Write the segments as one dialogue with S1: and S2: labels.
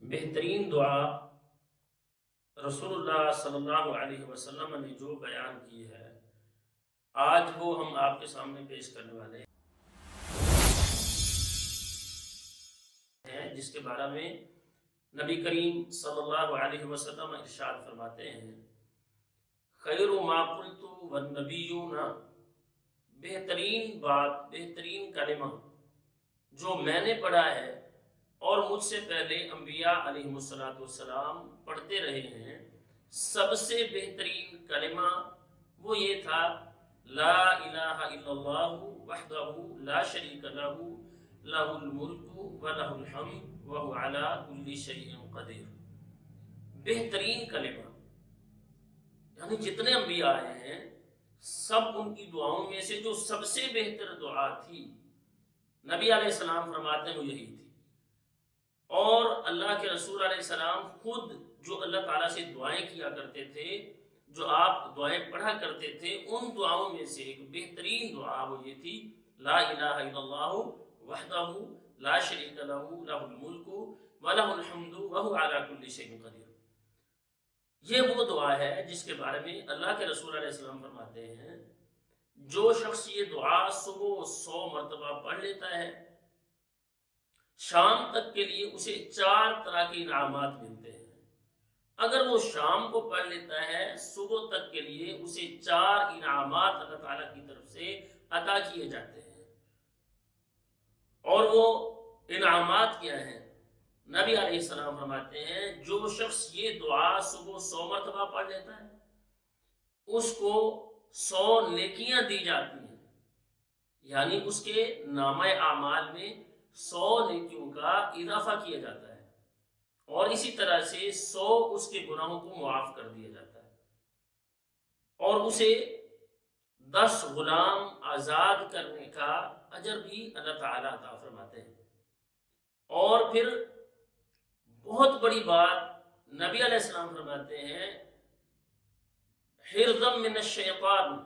S1: بہترین دعا رسول اللہ صلی اللہ علیہ وسلم نے جو بیان کی ہے آج وہ ہم آپ کے سامنے پیش کرنے والے ہیں، جس کے بارے میں نبی کریم صلی اللہ علیہ وسلم ارشاد فرماتے ہیں، خیر ما قلت والنبیون، بہترین بات، بہترین کلمہ جو میں نے پڑھا ہے اور مجھ سے پہلے انبیاء علیہ السلام پڑھتے رہے ہیں، سب سے بہترین کلمہ وہ یہ تھا، لا الہ الا اللہ وحدہ لا شریک لہ لہ الملک ولہ الحمد وہو علی کل شیء قدیر۔ بہترین کلمہ، یعنی جتنے انبیاء آئے ہیں سب ان کی دعاؤں میں سے جو سب سے بہتر دعا تھی، نبی علیہ السلام فرماتے ہیں وہ یہی تھی۔ اور اللہ کے رسول علیہ السلام خود جو اللہ تعالیٰ سے دعائیں کیا کرتے تھے، جو آپ دعائیں پڑھا کرتے تھے، ان دعاؤں میں سے ایک بہترین دعا وہ یہ تھی، لا الہ الا اللہ وحدہ لا شریک لہ لہ الملک ولہ الحمد وہو علی کل شیء قدیر۔ یہ وہ دعا ہے جس کے بارے میں اللہ کے رسول علیہ السلام فرماتے ہیں، جو شخص یہ دعا صبح 100 مرتبہ پڑھ لیتا ہے، شام تک کے لیے اسے 4 طرح کے انعامات ملتے ہیں۔ اگر وہ شام کو پڑھ لیتا ہے، صبح تک کے لیے اسے 4 انعامات اللہ تعالیٰ کی طرف سے عطا کیے جاتے ہیں۔ اور وہ انعامات کیا ہیں؟ نبی علیہ السلام فرماتے ہیں، جو شخص یہ دعا صبح 100 مرتبہ پڑھ لیتا ہے، اس کو 100 نیکیاں دی جاتی ہیں، یعنی اس کے نامہ اعمال میں 100 نیکیوں کا اضافہ کیا جاتا ہے، اور اسی طرح سے 100 اس کے گناہوں کو معاف کر دیا جاتا ہے، اور اسے 10 غلام آزاد کرنے کا اجر بھی اللہ تعالیٰ عطا فرماتے ہیں۔ اور پھر بہت بڑی بات نبی علیہ السلام فرماتے ہیں، حرزا من الشیطان،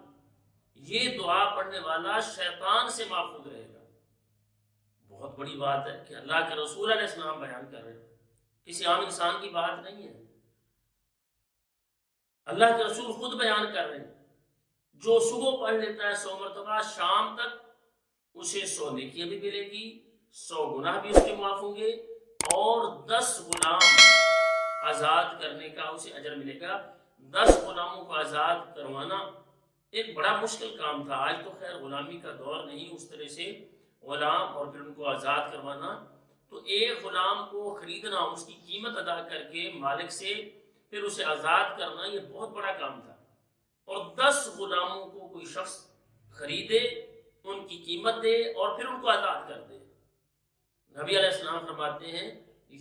S1: یہ دعا پڑھنے والا شیطان سے محفوظ رہے گا۔ بہت بڑی بات ہے کہ اللہ کے رسول علیہ السلام بیان کر رہے ہیں، کسی عام انسان کی بات نہیں ہے، اللہ کے رسول خود بیان کر رہے ہیں۔ جو صبح پڑھ لیتا ہے 100 مرتبہ، شام تک اسے 100 نیکیاں بھی ملے گی، 100 گناہ بھی اس کے معاف ہوں گے، اور 10 غلام آزاد کرنے کا اسے اجر ملے گا۔ 10 غلاموں کو آزاد کروانا ایک بڑا مشکل کام تھا، آج تو خیر غلامی کا دور نہیں، اس طرح سے غلام اور پھر ان کو آزاد کروانا، تو ایک غلام کو خریدنا، اس کی قیمت ادا کر کے مالک سے پھر اسے آزاد کرنا، یہ بہت بڑا کام تھا۔ اور 10 غلاموں کو کوئی شخص خریدے، ان کی قیمت دے اور پھر ان کو آزاد کر دے، نبی علیہ السلام فرماتے ہیں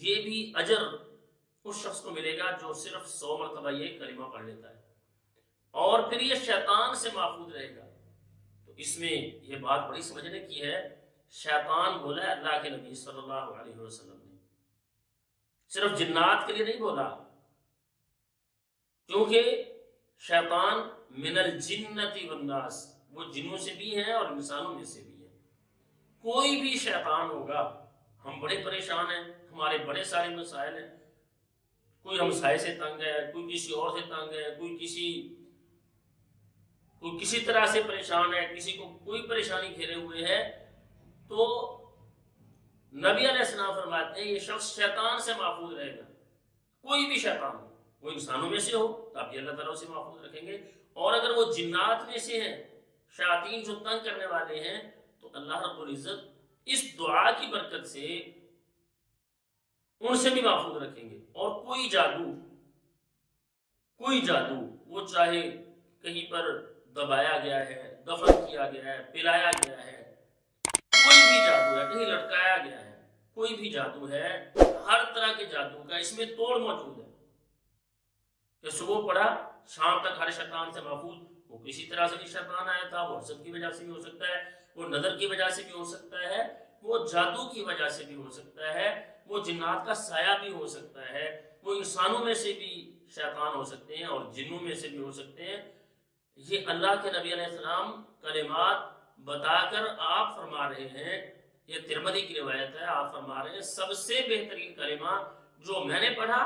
S1: یہ بھی اجر اس شخص کو ملے گا جو صرف 100 مرتبہ یہ کلمہ پڑھ لیتا ہے، اور پھر یہ شیطان سے محفوظ رہے گا۔ تو اس میں یہ بات بڑی سمجھنے کی ہے، شیطان بولا ہے اللہ کے نبی صلی اللہ علیہ وسلم نے، صرف جنات کے لیے نہیں بولا، کیونکہ شیطان من الجنت والناس، وہ جنوں سے بھی ہیں اور انسانوں میں سے بھی ہے۔ کوئی بھی شیطان ہوگا، ہم بڑے پریشان ہیں، ہمارے بڑے سارے مسائل ہیں، کوئی ہمسائے سے تنگ ہے، کوئی کسی اور سے تنگ ہے، کوئی کسی طرح سے پریشان ہے، کسی کو کوئی پریشانی گھیرے ہوئے ہے، تو نبی علیہ السلام فرماتے ہیں یہ شخص شیطان سے محفوظ رہے گا۔ کوئی بھی شیطان ہو، وہ انسانوں میں سے ہو تو آپ اللہ تعالیٰ اسے محفوظ رکھیں گے، اور اگر وہ جنات میں سے ہیں، شیاطین جو تنگ کرنے والے ہیں، تو اللہ رب العزت اس دعا کی برکت سے ان سے بھی محفوظ رکھیں گے۔ اور کوئی جادو وہ چاہے کہیں پر دبایا گیا ہے، دفن کیا گیا ہے، پلایا گیا ہے، کوئی بھی جادو ہے، کہیں لٹکایا گیا ہے، کوئی بھی جادو ہے، ہر طرح کے جادو کا اس میں توڑ موجود ہے کہ صبح پڑھا شام تک ہر شیطان سے محفوظ۔ وہ کسی طرح سے بھی شیطان آیا تھا، وہ حسد کی وجہ سے بھی ہو سکتا ہے، وہ نظر کی وجہ سے بھی ہو سکتا ہے، وہ جادو کی وجہ سے بھی ہو سکتا ہے، وہ جنات کا سایہ بھی ہو سکتا ہے، وہ انسانوں میں سے بھی شیطان ہو سکتے ہیں اور جنوں میں سے بھی ہو سکتے ہیں۔ یہ اللہ کے نبی علیہ السلام کلمات بتا کر آپ فرما رہے ہیں، یہ ترمذی کی روایت ہے، آپ فرما رہے ہیں سب سے بہترین کلمہ جو میں نے پڑھا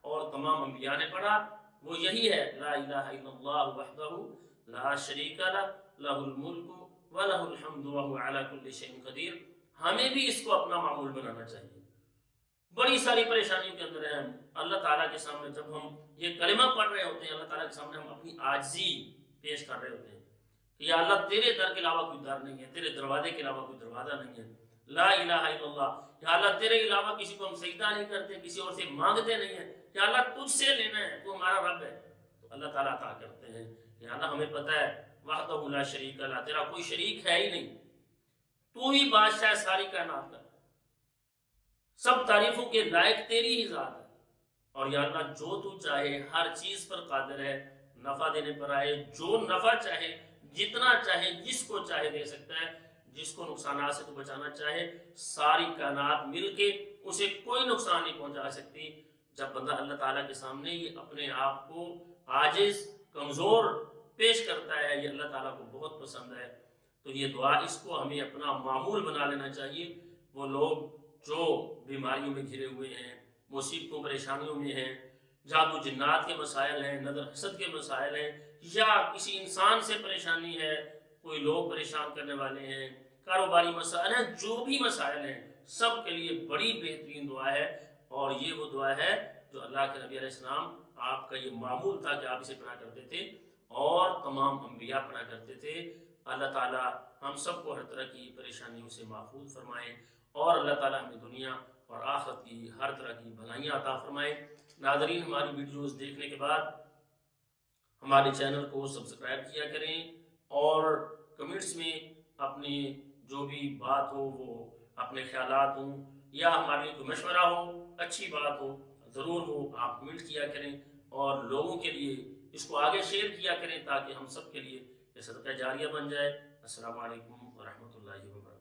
S1: اور تمام انبیاء نے پڑھا وہ یہی ہے، لا الہ الا اللہ وحدہ لا شریک لہ لہ الملک ولہ الحمد وہو علی کل شیء قدیر۔ ہمیں بھی اس کو اپنا معمول بنانا چاہیے۔ بڑی ساری پریشانیوں کے اندر ہیں ہم، اللہ تعالیٰ کے سامنے جب ہم یہ کلمہ پڑھ رہے ہوتے ہیں، اللہ تعالیٰ کے سامنے ہم اپنی عاجزی پیش کر رہے ہوتے ہیں کہ یا اللہ تیرے در کے علاوہ کوئی در نہیں ہے، تیرے دروازے کے علاوہ کوئی دروازہ نہیں ہے، لا الہ الا اللہ، یا اللہ تیرے علاوہ کسی کو ہم سجدہ نہیں کرتے، کسی اور سے مانگتے نہیں ہیں، یا اللہ تجھ سے لینا ہے، تو ہمارا رب ہے۔ تو اللہ تعالیٰ عطا کرتے ہیں کہ اللہ ہمیں پتہ ہے وحدہ لا شریک لہ، تیرا کوئی شریک ہے ہی نہیں، تو ہی بادشاہ ہے ساری کائنات کا، سب تعریفوں کے لائق تیری ہی ذات ہے، اور یا اللہ جو تو چاہے ہر چیز پر قادر ہے، نفع دینے پر آئے، جو نفع چاہے جتنا چاہے جس کو چاہے دے سکتا ہے، جس کو نقصانات سے تو بچانا چاہے، ساری کائنات مل کے اسے کوئی نقصان نہیں پہنچا سکتی۔ جب بندہ اللہ تعالیٰ کے سامنے یہ اپنے آپ کو عاجز کمزور پیش کرتا ہے، یہ اللہ تعالیٰ کو بہت پسند ہے۔ تو یہ دعا اس کو ہمیں اپنا معمول بنا لینا چاہیے۔ وہ لوگ جو بیماریوں میں گھرے ہوئے ہیں، مصیبتوں پریشانیوں میں ہیں، جادو جنات کے مسائل ہیں، نظر حسد کے مسائل ہیں، یا کسی انسان سے پریشانی ہے، کوئی لوگ پریشان کرنے والے ہیں، کاروباری مسائل ہیں، جو بھی مسائل ہیں سب کے لیے بڑی بہترین دعا ہے، اور یہ وہ دعا ہے جو اللہ کے نبی علیہ السلام آپ کا یہ معمول تھا کہ آپ اسے پڑھا کرتے تھے اور تمام انبیاء پڑھا کرتے تھے۔ اللہ تعالیٰ ہم سب کو ہر طرح کی پریشانیوں سے محفوظ فرمائے، اور اللہ تعالیٰ ہمیں دنیا اور آخرت کی ہر طرح کی بھلائیاں عطا فرمائے۔ ناظرین، ہماری ویڈیوز دیکھنے کے بعد ہمارے چینل کو سبسکرائب کیا کریں، اور کمنٹس میں اپنی جو بھی بات ہو، وہ اپنے خیالات ہوں یا ہمارے لیے کوئی مشورہ ہو، اچھی بات ہو، ضرور وہ آپ کمنٹ کیا کریں، اور لوگوں کے لیے اس کو آگے شیئر کیا کریں تاکہ ہم سب کے لیے یہ صدقہ جاریہ بن جائے۔ السلام علیکم ورحمۃ اللہ وبرکاتہ۔